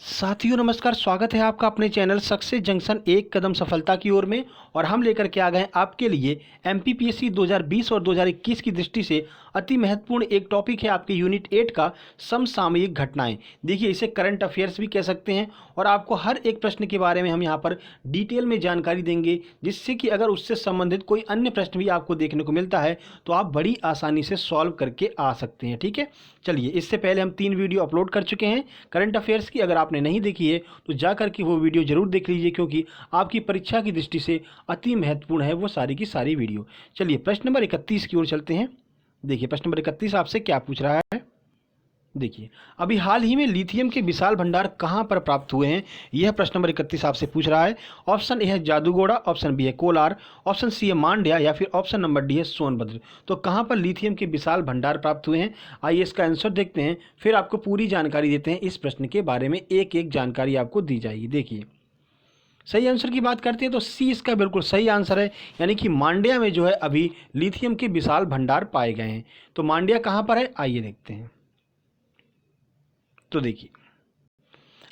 साथियों नमस्कार, स्वागत है आपका अपने चैनल सक्सेस जंक्शन एक कदम सफलता की ओर में। और हम लेकर के आ गए हैं आपके लिए एमपीपीएससी 2020 और 2021 की दृष्टि से अति महत्वपूर्ण एक टॉपिक है आपके यूनिट 8 का समसामयिक घटनाएं। देखिए, इसे करंट अफेयर्स भी कह सकते हैं और आपको हर एक प्रश्न के बारे में हम यहाँ पर डिटेल में जानकारी देंगे, जिससे कि अगर उससे संबंधित कोई अन्य प्रश्न भी आपको देखने को मिलता है तो आप बड़ी आसानी से सॉल्व करके आ सकते हैं। ठीक है, चलिए, इससे पहले हम 3 वीडियो अपलोड कर चुके हैं करंट अफेयर्स की। अगर आपने नहीं देखी है तो जा करके वो वीडियो जरूर देख लीजिए, क्योंकि आपकी परीक्षा की दृष्टि से अति महत्वपूर्ण है वो सारी की सारी वीडियो। चलिए, प्रश्न नंबर 31 की ओर चलते हैं। देखिए, प्रश्न नंबर 31 आपसे क्या पूछ रहा है। देखिए, अभी हाल ही में लिथियम के विशाल भंडार कहाँ पर प्राप्त हुए हैं, यह प्रश्न नंबर 31 आपसे पूछ रहा है। ऑप्शन ए है जादूगोड़ा, ऑप्शन बी है कोलार, ऑप्शन सी है मांड्या या फिर ऑप्शन नंबर डी है सोनभद्र। तो कहाँ पर लिथियम के विशाल भंडार प्राप्त हुए हैं, आइए इसका आंसर देखते हैं, फिर आपको पूरी जानकारी देते हैं। इस प्रश्न के बारे में एक एक जानकारी आपको दी जाएगी। देखिए, सही आंसर की बात करते हैं तो सी इसका बिल्कुल सही आंसर है, यानी कि मांड्या में जो है अभी लिथियम के विशाल भंडार पाए गए हैं। तो मांड्या कहाँ पर है, आइए देखते हैं। तो देखिए,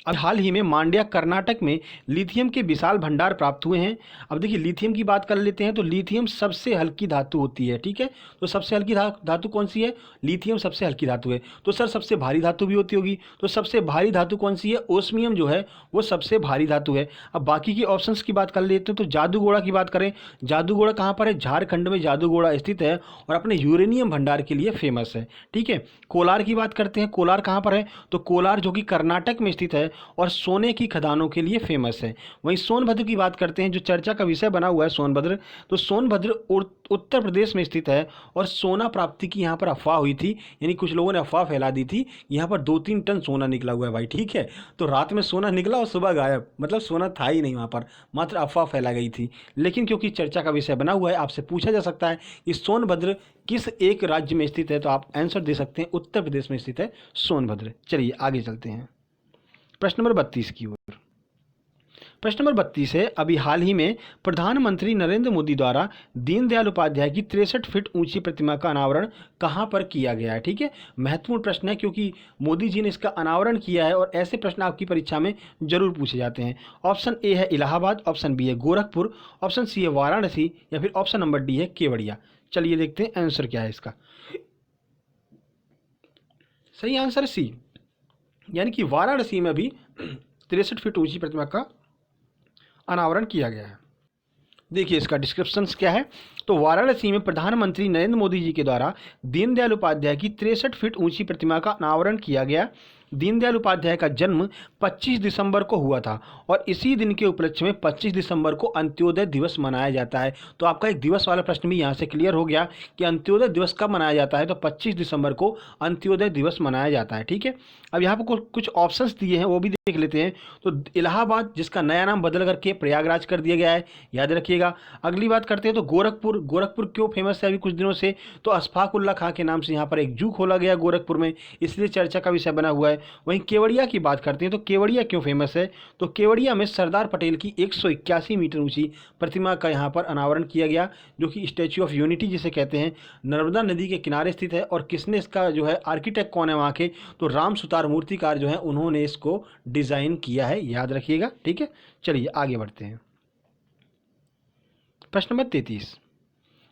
अब हाल ही में मांड्या कर्नाटक में लिथियम के विशाल भंडार प्राप्त हुए हैं। अब देखिए, लिथियम की बात कर लेते हैं तो लिथियम सबसे हल्की धातु होती है। ठीक है, तो सबसे हल्की धातु कौन सी है, लिथियम सबसे हल्की धातु है। तो सर सबसे भारी धातु भी होती होगी, तो सबसे भारी धातु कौन सी है, ओस्मियम जो है वो सबसे भारी धातु है। अब बाकी की ऑप्शंस की बात कर लेते हैं तो जादूगोड़ा की बात करें, जादूगोड़ा कहाँ पर है, झारखंड में जादूगोड़ा स्थित है और अपने यूरेनियम भंडार के लिए फेमस है। ठीक है, कोलार की बात करते हैं, कोलार कहाँ पर है, तो कोलार जो कि कर्नाटक में स्थित है और सोने की खदानों के लिए फेमस है। वहीं सोनभद्र की बात करते हैं, जो चर्चा का विषय बना हुआ है सोनभद्र, तो सोनभद्र उत्तर प्रदेश में स्थित है और सोना प्राप्ति की यहाँ पर अफवाह हुई थी, यानी कुछ लोगों ने अफवाह फैला दी थी, यहाँ पर 2-3 टन सोना निकला हुआ है भाई। ठीक है, तो रात में सोना निकला और सुबह गायब, मतलब सोना था ही नहीं वहाँ पर, मात्र अफवाह फैला गई थी। लेकिन क्योंकि चर्चा का विषय बना हुआ है, आपसे पूछा जा सकता है कि सोनभद्र किस एक राज्य में स्थित है, तो आप आंसर दे सकते हैं उत्तर प्रदेश में स्थित है सोनभद्र। चलिए आगे चलते हैं प्रश्न नंबर 32 की ओर। प्रश्न नंबर 32 है, अभी हाल ही में प्रधानमंत्री नरेंद्र मोदी द्वारा दीनदयाल उपाध्याय की 63 फीट ऊंची प्रतिमा का अनावरण कहां पर किया गया है। ठीक है, महत्वपूर्ण प्रश्न है क्योंकि मोदी जी ने इसका अनावरण किया है और ऐसे प्रश्न आपकी परीक्षा में जरूर पूछे जाते हैं। ऑप्शन ए है इलाहाबाद, ऑप्शन बी है गोरखपुर, ऑप्शन सी है वाराणसी या फिर ऑप्शन नंबर डी है केवड़िया। चलिए देखते हैं आंसर क्या है इसका। सही आंसर सी, यानी कि वाराणसी में भी 63 फीट ऊंची प्रतिमा का अनावरण किया गया है। देखिए इसका डिस्क्रिप्शन क्या है, तो वाराणसी में प्रधानमंत्री नरेंद्र मोदी जी के द्वारा दीनदयाल उपाध्याय की 63 फीट ऊंची प्रतिमा का अनावरण किया गया। दीनदयाल उपाध्याय का जन्म 25 दिसंबर को हुआ था और इसी दिन के उपलक्ष्य में 25 दिसंबर को अंत्योदय दिवस मनाया जाता है। तो आपका एक दिवस वाला प्रश्न भी यहाँ से क्लियर हो गया कि अंत्योदय दिवस कब मनाया जाता है, तो 25 दिसंबर को अंत्योदय दिवस मनाया जाता है। ठीक है, अब यहाँ पर कुछ ऑप्शंस दिए हैं वो भी देख लेते हैं। तो इलाहाबाद, जिसका नया नाम बदल करके प्रयागराज कर दिया गया है, याद रखिएगा। अगली बात करते हैं तो गोरखपुर, गोरखपुर क्यों फेमस है अभी कुछ दिनों से, तो अशफाक उल्लाह खां के नाम से यहाँ पर एक जू खोला गया गोरखपुर में, इसलिए चर्चा का विषय बना हुआ है। वहीं केवड़िया की बात करते हैं तो केवड़िया क्यों फेमस है, तो केवड़िया में सरदार पटेल की 181 मीटर ऊंची प्रतिमा का यहाँ पर अनावरण किया गया, जो कि स्टैच्यू ऑफ यूनिटी जिसे कहते हैं, नर्मदा नदी के किनारे स्थित है। और किसने इसका जो है आर्किटेक्ट कौन है वहाँ के, तो राम सुतार मूर्तिकार जो है उन्होंने इसको डिजाइन किया है, याद रखिएगा। ठीक है, चलिए आगे बढ़ते हैं। प्रश्न नंबर 33,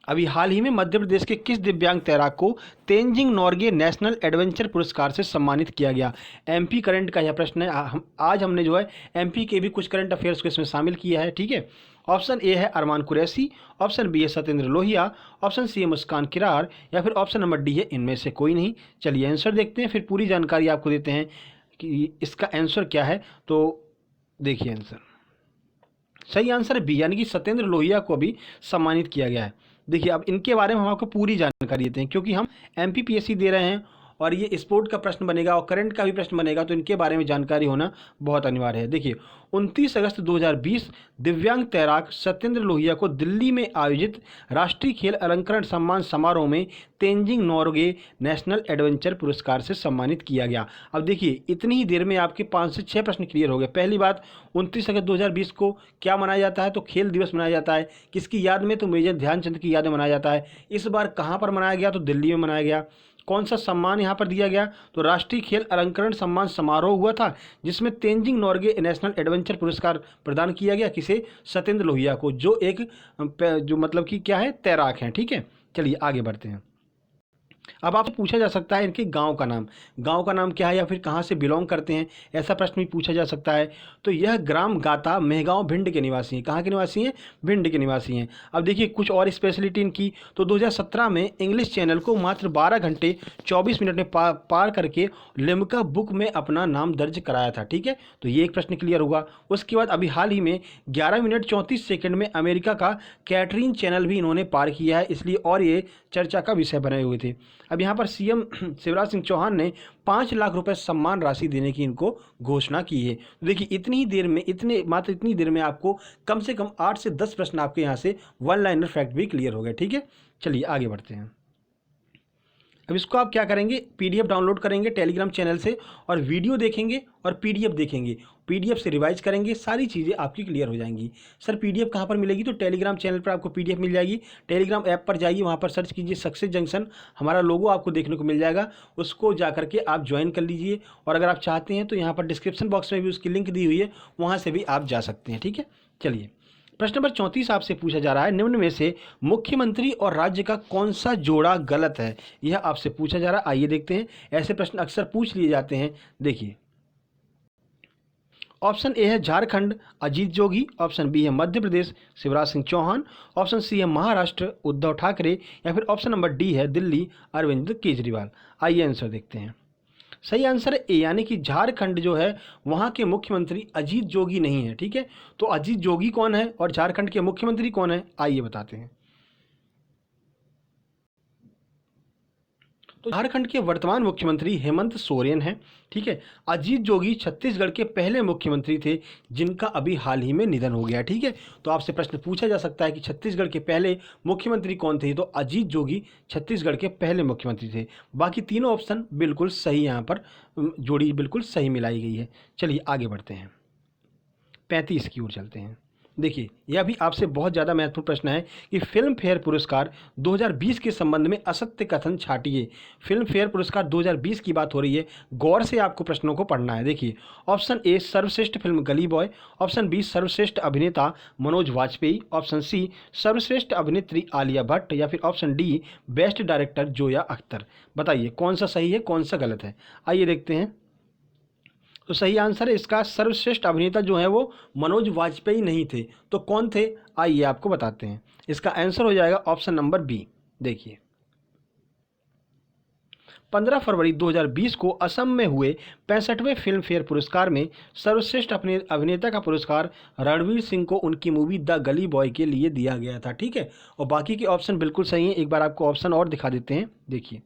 अभी हाल ही में मध्य प्रदेश के किस दिव्यांग तैराक को तेंजिंग नोर्गे नेशनल एडवेंचर पुरस्कार से सम्मानित किया गया। एमपी करंट का यह प्रश्न है। आज हमने जो है एमपी के भी कुछ करंट अफेयर्स को इसमें शामिल किया है। ठीक है, ऑप्शन ए है अरमान कुरैशी, ऑप्शन बी है सत्येंद्र लोहिया, ऑप्शन सी है मुस्कान किरार या फिर ऑप्शन नंबर डी है इनमें से कोई नहीं। चलिए आंसर देखते हैं, फिर पूरी जानकारी आपको देते हैं कि इसका आंसर क्या है। तो देखिए आंसर, सही आंसर है बी, यानी कि सत्येंद्र लोहिया को भी सम्मानित किया गया है। देखिए, अब इनके बारे में हम आपको पूरी जानकारी देते हैं, क्योंकि हम एमपीपीएससी दे रहे हैं और ये स्पोर्ट का प्रश्न बनेगा और करंट का भी प्रश्न बनेगा, तो इनके बारे में जानकारी होना बहुत अनिवार्य है। देखिए, 29 अगस्त 2020 दिव्यांग तैराक सत्येंद्र लोहिया को दिल्ली में आयोजित राष्ट्रीय खेल अलंकरण सम्मान समारोह में तेंजिंग नोर्गे नेशनल एडवेंचर पुरस्कार से सम्मानित किया गया। अब देखिए, इतनी ही देर में आपके 5 से 6 प्रश्न क्लियर हो गए। पहली बात, 29 अगस्त 2020 को क्या मनाया जाता है, तो खेल दिवस मनाया जाता है। किसकी याद में, तो मेजर ध्यानचंद की याद में मनाया जाता है। इस बार कहाँ पर मनाया गया, तो दिल्ली में मनाया गया। कौन सा सम्मान यहाँ पर दिया गया? तो राष्ट्रीय खेल अलंकरण सम्मान समारोह हुआ था, जिसमें तेंजिंग नोर्गे नेशनल एडवेंचर पुरस्कार प्रदान किया गया। किसे? सत्येंद्र लोहिया को, जो एक जो मतलब कि क्या है, तैराक हैं। ठीक है, चलिए आगे बढ़ते हैं। अब आपसे पूछा जा सकता है इनके गांव का नाम क्या है, या फिर कहाँ से बिलोंग करते हैं, ऐसा प्रश्न भी पूछा जा सकता है। तो यह ग्राम गाता मेहगांव भिंड के निवासी हैं। कहाँ के निवासी हैं? भिंड के निवासी हैं। अब देखिए कुछ और स्पेशलिटी इनकी। तो 2017 में इंग्लिश चैनल को मात्र 12 घंटे 24 मिनट में पार करके लिम्का बुक में अपना नाम दर्ज कराया था। ठीक है, तो ये एक प्रश्न क्लियर हुआ। उसके बाद अभी हाल ही में 11 मिनट 34 सेकंड में अमेरिका का कैटरीन चैनल भी इन्होंने पार किया है, इसलिए और ये चर्चा का विषय बने हुए थे। अब यहाँ पर सीएम शिवराज सिंह चौहान ने 5 लाख रुपए सम्मान राशि देने की इनको घोषणा की है। तो देखिए मात्र इतनी देर में आपको कम से कम 8 से 10 प्रश्न आपके यहाँ से वन लाइनर फैक्ट भी क्लियर हो गए। ठीक है, चलिए आगे बढ़ते हैं। अब इसको आप क्या करेंगे, पीडीएफ डाउनलोड करेंगे टेलीग्राम चैनल से, और वीडियो देखेंगे और पीडीएफ देखेंगे, पीडीएफ से रिवाइज करेंगे, सारी चीज़ें आपकी क्लियर हो जाएंगी। सर पीडीएफ कहाँ पर मिलेगी? तो टेलीग्राम चैनल पर आपको पीडीएफ मिल जाएगी। टेलीग्राम ऐप पर जाइए, वहाँ पर सर्च कीजिए सक्सेस जंक्शन, हमारा लोगो आपको देखने को मिल जाएगा, उसको जा करके आप ज्वाइन कर लीजिए। और अगर आप चाहते हैं तो यहाँ पर डिस्क्रिप्शन बॉक्स में भी उसकी लिंक दी हुई है, वहाँ से भी आप जा सकते हैं। ठीक है, चलिए प्रश्न नंबर 34 आपसे पूछा जा रहा है, निम्न में से मुख्यमंत्री और राज्य का कौन सा जोड़ा गलत है? यह आपसे पूछा जा रहा है। आइए देखते हैं, ऐसे प्रश्न अक्सर पूछ लिए जाते हैं। देखिए, ऑप्शन ए है झारखंड अजीत जोगी, ऑप्शन बी है मध्य प्रदेश शिवराज सिंह चौहान, ऑप्शन सी है महाराष्ट्र उद्धव ठाकरे, या फिर ऑप्शन नंबर डी है दिल्ली अरविंद केजरीवाल। आइए आंसर देखते हैं। सही आंसर है ए, यानी कि झारखंड जो है वहाँ के मुख्यमंत्री अजीत जोगी नहीं है। ठीक है, तो अजीत जोगी कौन है और झारखंड के मुख्यमंत्री कौन है, आइए बताते हैं। तो झारखंड के वर्तमान मुख्यमंत्री हेमंत सोरेन हैं। ठीक है, अजीत जोगी छत्तीसगढ़ के पहले मुख्यमंत्री थे, जिनका अभी हाल ही में निधन हो गया। ठीक है, तो आपसे प्रश्न पूछा जा सकता है कि छत्तीसगढ़ के पहले मुख्यमंत्री कौन थे? तो अजीत जोगी छत्तीसगढ़ के पहले मुख्यमंत्री थे। बाकी तीनों ऑप्शन बिल्कुल सही, यहाँ पर जोड़ी बिल्कुल सही मिलाई गई है। चलिए आगे बढ़ते हैं, 35 की ओर चलते हैं। देखिए, यह भी आपसे बहुत ज़्यादा महत्वपूर्ण प्रश्न है कि फिल्म फेयर पुरस्कार 2020 के संबंध में असत्य कथन छाटिए। फिल्म फेयर पुरस्कार 2020 की बात हो रही है, गौर से आपको प्रश्नों को पढ़ना है। देखिए, ऑप्शन ए सर्वश्रेष्ठ फिल्म गली बॉय, ऑप्शन बी सर्वश्रेष्ठ अभिनेता मनोज वाजपेयी, ऑप्शन सी सर्वश्रेष्ठ अभिनेत्री आलिया भट्ट, या फिर option D best director Zoya Akhtar. बताइए कौन सा सही है, कौन सा गलत है? आइए देखते हैं। तो सही आंसर है इसका, सर्वश्रेष्ठ अभिनेता जो है वो मनोज वाजपेयी नहीं थे। तो कौन थे, आइए आपको बताते हैं। इसका आंसर हो जाएगा ऑप्शन नंबर बी। देखिए, 15 फरवरी 2020 को असम में हुए 65वें फिल्म फेयर पुरस्कार में सर्वश्रेष्ठ अभिनेता का पुरस्कार रणवीर सिंह को उनकी मूवी द गली बॉय के लिए दिया गया था। ठीक है, और बाकी के ऑप्शन बिल्कुल सही हैं। एक बार आपको ऑप्शन और दिखा देते हैं। देखिए,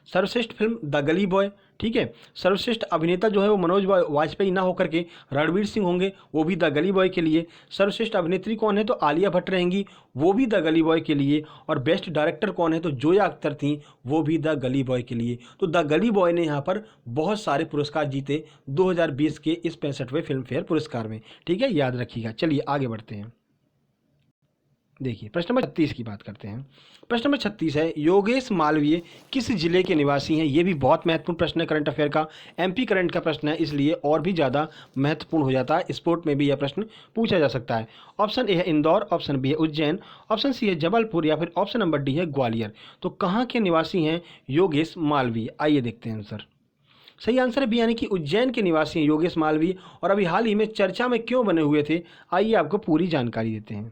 सर्वश्रेष्ठ फिल्म द गली बॉय, ठीक है, सर्वश्रेष्ठ अभिनेता जो है वो मनोज वाजपेयी ना होकर के रणवीर सिंह होंगे, वो भी द गली बॉय के लिए। सर्वश्रेष्ठ अभिनेत्री कौन है? तो आलिया भट्ट रहेंगी, वो भी द गली बॉय के लिए। और बेस्ट डायरेक्टर कौन है? तो जोया अख्तर थी, वो भी द गली बॉय के लिए। तो द गली बॉय ने यहाँ पर बहुत सारे पुरस्कार जीते 2020 के इस 65वें फिल्म फेयर पुरस्कार में। ठीक है, याद रखिएगा। चलिए आगे बढ़ते हैं। देखिए, प्रश्न नंबर 36 की बात करते हैं। प्रश्न नंबर 36 है, योगेश मालवीय किस जिले के निवासी हैं? ये भी बहुत महत्वपूर्ण प्रश्न है, करंट अफेयर का, एमपी करंट का प्रश्न है, इसलिए और भी ज़्यादा महत्वपूर्ण हो जाता है। स्पोर्ट में भी यह प्रश्न पूछा जा सकता है। ऑप्शन ए है इंदौर, ऑप्शन बी है उज्जैन, ऑप्शन सी है जबलपुर, या फिर ऑप्शन नंबर डी है ग्वालियर। तो कहाँ के निवासी हैं योगेश मालवीय? आइए देखते हैं आंसर। सही आंसर है बी, यानी कि उज्जैन के निवासी हैं योगेश मालवीय। और अभी हाल ही में चर्चा में क्यों बने हुए थे, आइए आपको पूरी जानकारी देते हैं।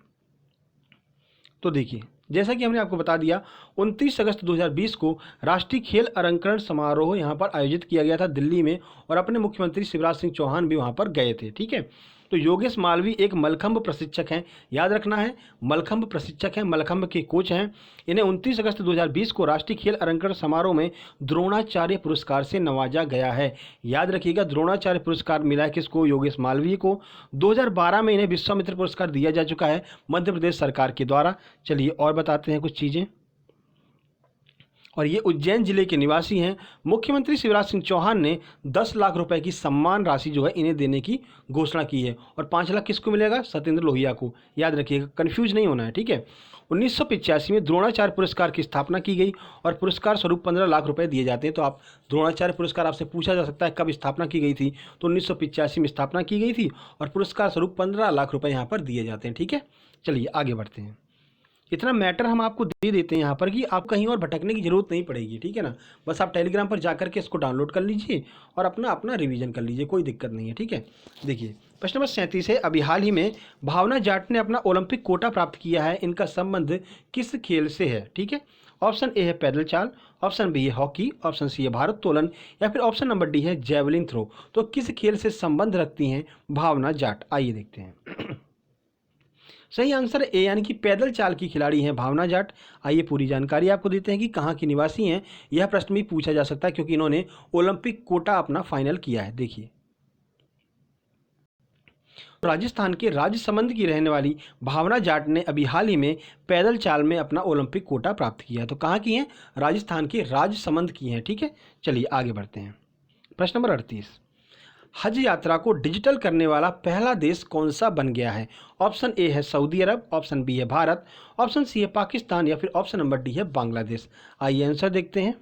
तो देखिए, जैसा कि हमने आपको बता दिया, 29 अगस्त 2020 को राष्ट्रीय खेल अलंकरण समारोह यहाँ पर आयोजित किया गया था दिल्ली में, और अपने मुख्यमंत्री शिवराज सिंह चौहान भी वहाँ पर गए थे। ठीक है, तो योगेश मालवीय एक मलखंभ प्रशिक्षक हैं, याद रखना है, मलखंभ प्रशिक्षक हैं, मलखंभ के कोच हैं। इन्हें 29 अगस्त 2020 को राष्ट्रीय खेल अलंकरण समारोह में द्रोणाचार्य पुरस्कार से नवाजा गया है। याद रखिएगा, द्रोणाचार्य पुरस्कार मिला है किसको? योगेश मालवीय को। 2012 में इन्हें विश्वामित्र पुरस्कार दिया जा चुका है मध्य प्रदेश सरकार के द्वारा। चलिए और बताते हैं कुछ चीज़ें। और ये उज्जैन जिले के निवासी हैं। मुख्यमंत्री शिवराज सिंह चौहान ने 10 लाख रुपए की सम्मान राशि जो है इन्हें देने की घोषणा की है। और 5 लाख किसको मिलेगा? सत्येंद्र लोहिया को। याद रखिएगा, कंफ्यूज नहीं होना है, ठीक है। 1985 में द्रोणाचार्य पुरस्कार की स्थापना की गई और पुरस्कार स्वरूप 15 लाख रुपए दिए जाते हैं। तो आप द्रोणाचार्य पुरस्कार आपसे पूछा जा सकता है कब स्थापना की गई थी, तो 1985 में स्थापना की गई थी और पुरस्कार स्वरूप 15 लाख रुपए यहाँ पर दिए जाते हैं, ठीक है। चलिए आगे बढ़ते हैं। इतना मैटर हम आपको दे देते हैं यहाँ पर कि आप कहीं और भटकने की जरूरत नहीं पड़ेगी, ठीक है ना। बस आप टेलीग्राम पर जाकर के इसको डाउनलोड कर लीजिए और अपना अपना रिवीजन कर लीजिए, कोई दिक्कत नहीं है, ठीक है। देखिए प्रश्न नंबर 37 है, अभी हाल ही में भावना जाट ने अपना ओलंपिक कोटा प्राप्त किया है, इनका संबंध किस खेल से है, ठीक है। ऑप्शन ए है पैदल चाल, ऑप्शन बी है हॉकी, ऑप्शन सी है भारोत्तोलन या फिर ऑप्शन नंबर डी है जैवलिन थ्रो। तो किस खेल से संबंध रखती हैं भावना जाट? आइए देखते हैं। सही आंसर ए यानी कि पैदल चाल की खिलाड़ी हैं भावना जाट। आइए पूरी जानकारी आपको देते हैं कि कहाँ की निवासी हैं। यह प्रश्न भी पूछा जा सकता है क्योंकि इन्होंने ओलंपिक कोटा अपना फाइनल किया है। देखिए राजस्थान के राजसमंद की रहने वाली भावना जाट ने अभी हाल ही में पैदल चाल में अपना ओलंपिक कोटा प्राप्त किया है। तो कहाँ की हैं? राजस्थान के राजसमंद की हैं, ठीक है। चलिए आगे बढ़ते हैं। प्रश्न नंबर 38, हज यात्रा को डिजिटल करने वाला पहला देश कौन सा बन गया है? ऑप्शन ए है सऊदी अरब, ऑप्शन बी है भारत, ऑप्शन सी है पाकिस्तान या फिर ऑप्शन नंबर डी है बांग्लादेश। आइए आंसर देखते हैं।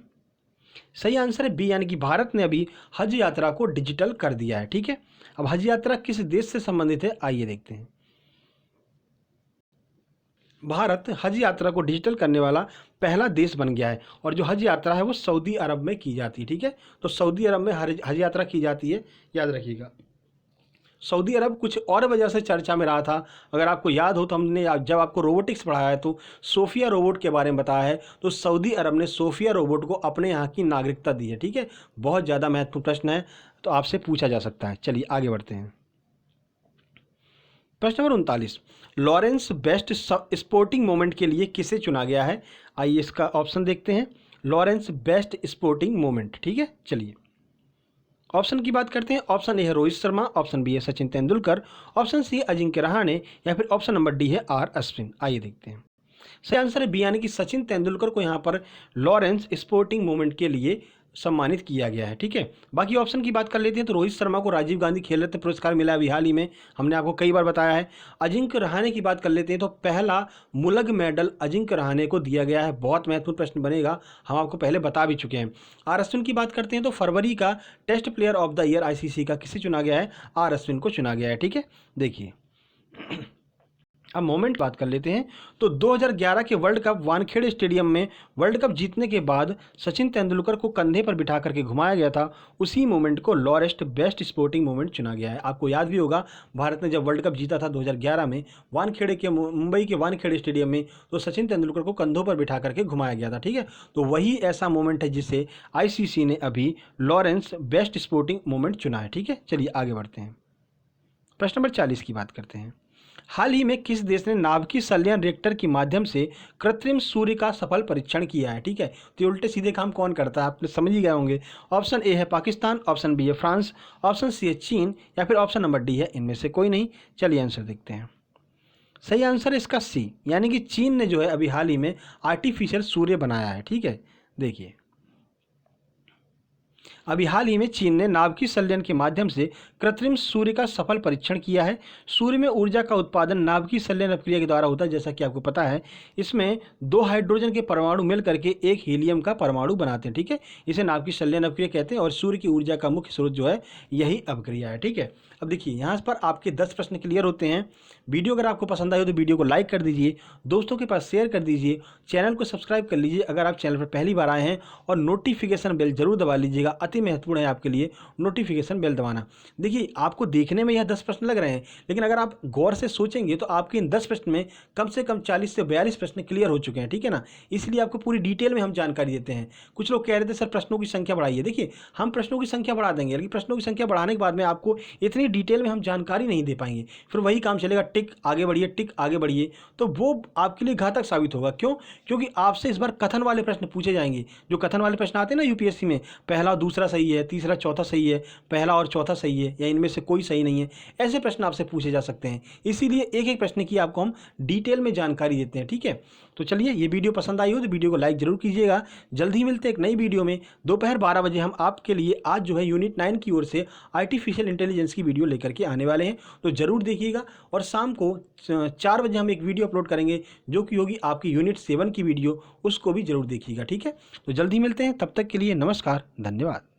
सही आंसर है बी यानी कि भारत ने अभी हज यात्रा को डिजिटल कर दिया है, ठीक है। अब हज यात्रा किस देश से संबंधित है आइए देखते हैं। भारत हज यात्रा को डिजिटल करने वाला पहला देश बन गया है और जो हज यात्रा है वो सऊदी अरब में की जाती है, ठीक है। तो सऊदी अरब में हज यात्रा की जाती है, याद रखिएगा। सऊदी अरब कुछ और वजह से चर्चा में रहा था। अगर आपको याद हो तो हमने जब आपको रोबोटिक्स पढ़ाया है तो सोफिया रोबोट के बारे में बताया है। तो सऊदी अरब ने सोफिया रोबोट को अपने यहाँ की नागरिकता दी है, ठीक है। बहुत ज़्यादा महत्वपूर्ण प्रश्न है, तो आपसे पूछा जा सकता है। चलिए आगे बढ़ते हैं। प्रश्न number 39, Lawrence best sporting moment के लिए किसे चुना गया है? आइए इसका ऑप्शन देखते हैं। लॉरेंस बेस्ट स्पोर्टिंग मोमेंट, ठीक है। चलिए ऑप्शन की बात करते हैं। ऑप्शन ए है रोहित शर्मा, ऑप्शन बी है सचिन तेंदुलकर, ऑप्शन सी है अजिंक्य रहाणे या फिर ऑप्शन नंबर डी है आर अश्विन। आइए देखते हैं। सही आंसर है बी यानी कि सचिन तेंदुलकर को यहाँ पर लॉरेंस स्पोर्टिंग मोमेंट के लिए सम्मानित किया गया है, ठीक है। बाकी ऑप्शन की बात कर लेते हैं तो रोहित शर्मा को राजीव गांधी खेल रत्न पुरस्कार मिला अभी हाल ही में, हमने आपको कई बार बताया है। अजिंक्य रहाणे की बात कर लेते हैं तो पहला मुलग मेडल अजिंक्य रहाणे को दिया गया है। बहुत महत्वपूर्ण प्रश्न बनेगा, हम आपको पहले बता भी चुके हैं। आर अश्विन की बात करते हैं तो फरवरी का test player of the year ICC का किसे चुना गया है? आर अश्विन को चुना गया है, ठीक है। देखिए अब मोमेंट बात कर लेते हैं तो 2011 के वर्ल्ड कप वानखेड़े स्टेडियम में वर्ल्ड कप जीतने के बाद सचिन तेंदुलकर को कंधे पर बिठा करके घुमाया गया था। उसी मोमेंट को लॉरेस्ट बेस्ट स्पोर्टिंग मोमेंट चुना गया है। आपको याद भी होगा भारत ने जब वर्ल्ड कप जीता था 2011 में वानखेड़े के मुंबई के वानखेड़े स्टेडियम में, तो सचिन तेंदुलकर को कंधों पर बिठा करके घुमाया गया था, ठीक है। तो वही ऐसा मोमेंट है जिसे आईसीसी ने अभी लॉरेंस बेस्ट स्पोर्टिंग मोमेंट चुना है, ठीक है। चलिए आगे बढ़ते हैं। प्रश्न नंबर 40 की बात करते हैं। हाल ही में किस देश ने नाभिकीय संलयन रिएक्टर के माध्यम से कृत्रिम सूर्य का सफल परीक्षण किया है? ठीक है, तो ये उल्टे सीधे काम कौन करता है आप समझ ही गए होंगे। ऑप्शन ए है पाकिस्तान, ऑप्शन बी है फ्रांस, ऑप्शन सी है चीन या फिर ऑप्शन नंबर डी है इनमें से कोई नहीं। चलिए आंसर देखते हैं। सही आंसर है इसका सी, यानी कि चीन ने जो है अभी हाल ही में आर्टिफिशियल सूर्य बनाया है। ठीक है, देखिए अभी हाल ही में चीन ने नाभिकीय संलयन के माध्यम से कृत्रिम सूर्य का सफल परीक्षण किया है। सूर्य में ऊर्जा का उत्पादन नाभिकीय संलयन अपक्रिया के द्वारा होता है, जैसा कि आपको पता है। इसमें 2 हाइड्रोजन के परमाणु मिल करके एक हीलियम का परमाणु बनाते हैं। ठीक है, इसे नाभिकीय संलयन अपक्रिया कहते हैं और सूर्य की ऊर्जा का मुख्य स्रोत जो है यही अपक्रिया है। ठीक है, अब देखिए यहाँ पर आपके 10 प्रश्न क्लियर होते हैं। वीडियो अगर आपको पसंद आए तो वीडियो को लाइक कर दीजिए, दोस्तों के पास शेयर कर दीजिए, चैनल को सब्सक्राइब कर लीजिए अगर आप चैनल पर पहली बार आए हैं, और नोटिफिकेशन बेल जरूर दबा लीजिएगा। अति महत्वपूर्ण है आपके लिए नोटिफिकेशन बेल दबाना। देखिए आपको देखने में यह 10 प्रश्न लग रहे हैं, लेकिन अगर आप गौर से सोचेंगे तो आपके इन 10 प्रश्न में कम से कम 40 से 42 प्रश्न क्लियर हो चुके हैं। ठीक है ना, इसलिए आपको पूरी डिटेल में हम जानकारी देते हैं। कुछ लोग कह रहे थे सर प्रश्नों की संख्या बढ़ाइए, देखिए हम प्रश्नों की संख्या बढ़ा देंगे, लेकिन प्रश्नों की संख्या बढ़ाने के बाद में आपको इतनी डिटेल में हम जानकारी नहीं दे पाएंगे। फिर वही काम चलेगा, टिक आगे बढ़िए, टिक आगे बढ़िए, तो वो आपके लिए घातक साबित होगा। क्यों? क्योंकि आपसे इस बार कथन वाले प्रश्न पूछे जाएंगे। जो कथन वाले प्रश्न आते हैं ना यूपीएससी में, पहला दूसरा सही है, तीसरा चौथा सही है, पहला और चौथा सही है, या इनमें से कोई सही नहीं है, ऐसे प्रश्न आपसे पूछे जा सकते हैं। इसीलिए एक एक प्रश्न की आपको हम डिटेल में जानकारी देते हैं। ठीक है, तो चलिए, ये वीडियो पसंद आई हो तो वीडियो को लाइक जरूर कीजिएगा। जल्द ही मिलते हैं एक नई वीडियो में। दोपहर 12 बजे हम आपके लिए आज जो है यूनिट 9 की ओर से आर्टिफिशियल इंटेलिजेंस की वीडियो लेकर के आने वाले हैं, तो ज़रूर देखिएगा। और शाम को 4 बजे हम एक वीडियो अपलोड करेंगे जो कि होगी आपकी यूनिट 7 की वीडियो, उसको भी जरूर देखिएगा। ठीक है, तो जल्द ही मिलते हैं, तब तक के लिए नमस्कार, धन्यवाद।